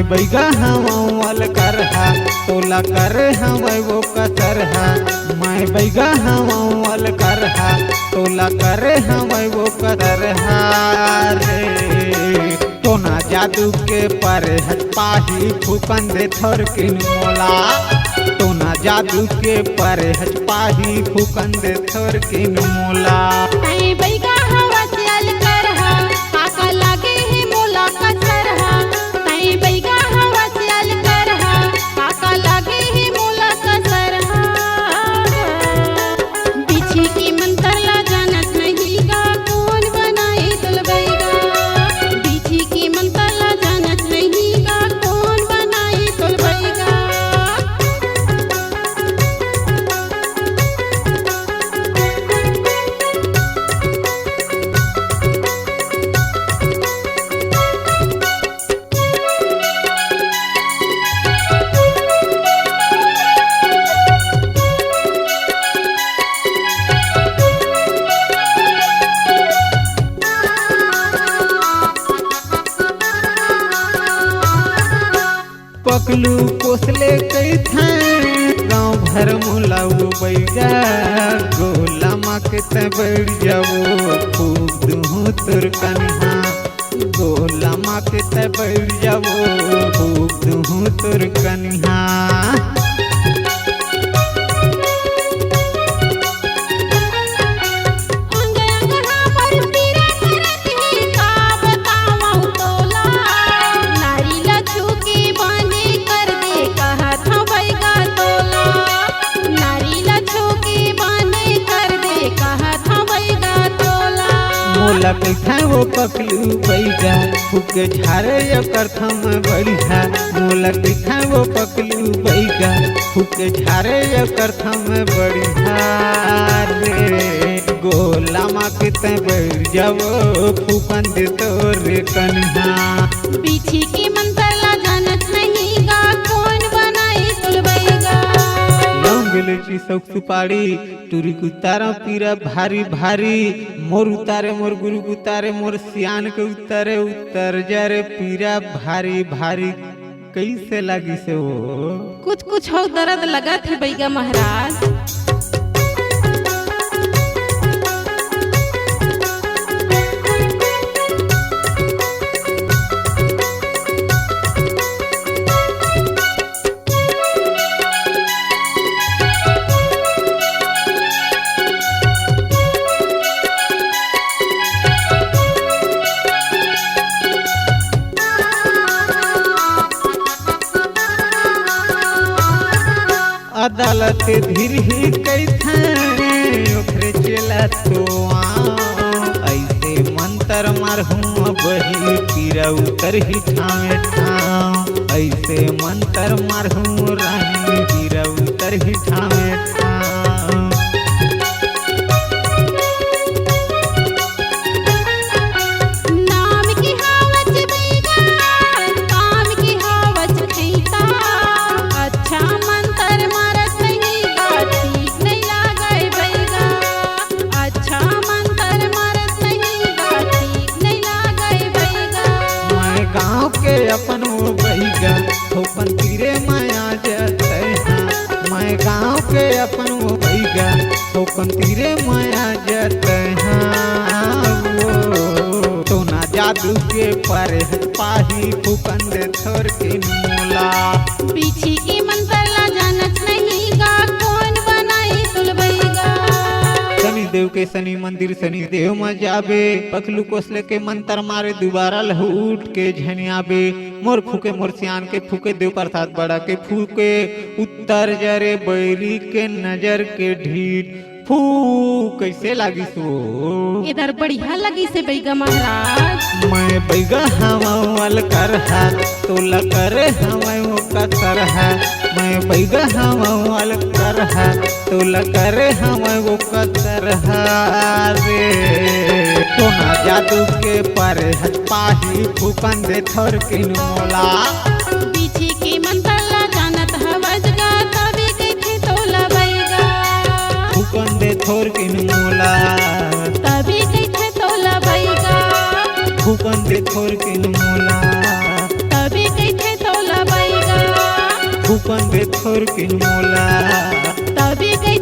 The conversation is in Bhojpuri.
बैगा हवाल करहा तोला कर हवै वो कसरहा मैं बैगा हवाल करहा तोला कर हवै वो कसरहा रे तोना जादू के पर पाही फूकन दे थोर किन मोला तोना जादू के पर पाही फूकन दे थोर किन मोला बैगा हवा चल करहा काका लागे ही मोला कसरहा बैगा हवा चल करहा काका लागे ही मोला कसरहा बिछी की मंत्र ला जानत नहीं गा कौन बनाए तुल बैगा बिछी की मंत्र ला जानत नहीं गा कौन बनाए तुल बैगा पकलू पोसले कई गाँव भर मुलाऊ बैगा गोला माके बैठ जाओ खूब दूँ तुर कन्हा गोला माके बैठ जाओ खूब दूँ तुर कन्हा मोला कैथा वो पकलू बैगा फूके झारे करथम बढ़िया मोला कैथा वो पकलू बैगा फूके झारे करथम बढ़िया रे गोला माँ के बैठ जाओ फूकन दे तोरे कन्हा बिछी की मंत्र ला जानत नहीं गा कौन बनाई तुल बैगा लौंग सौक सुपाड़ी टूरी उतारा पीरा भारी भारी मोर उतारे मोर गुरु उतारे मोर सियान के उतारे उतर जा रे पीरा भारी भारी कैसे लगी से वो कुछ कुछ हो दर्द लगा थे बैगा महाराज अदालत धीर ही कैथे ओखरे चला तो ऐसे मंत्र मारहूँ बही पीरा उतर ही ठावे ठाव ऐसे मंत्र मारहूँ रानी पीरा उतर ही ठावे ठाव नाम की हावच बैगा काम की हावच खैता अच्छा मंत्र मारत नहीं गा ठीक नहीं लागे बैगा अच्छा मंत्र मारत नहीं गा ठीक नहीं लागे बैगा मैं गाँव के अपन वो बैगा थोपन तीरे माया जाते हैं मैं गाँव के अपन वो बैगा थोपन तीरे माया जाते हैं वो तो ना जादू के पर पाही फूकन दे थोर के मोला बिछी की मंत्र ला जानत नहीं गा कौन बनाई तुल बैगा शनि देव के शनि मंदिर शनि देव में जाबे पखलू कोसले के मंत्र मारे दोबारा लहू उठ के झनियाबे मोर फूके मोर सियान के फूके देव प्रसाद बड़ा के फूके उत्तर जरे बैरी के नजर के ढीठ फू कैसे लागी सो इधर बढ़िया लगी से बैगा महाराज मैं बैगा हवाल करहा तोला करे हवै वो कसरहा मैं बैगा हवाल करहा तोला करे हवै वो कसरहा रे तोना जादू के पर पाही फूकन दे थोर किन मोला बिछी की मंत्र ला जानत हवज गा तभी कैथे तोला बैगा फूकन दे थोर किन मोला तभी कैथे तोला बैगा फूकन दे थोर किन मोला तभी कैथे तोला थोर किन मोला तभी कही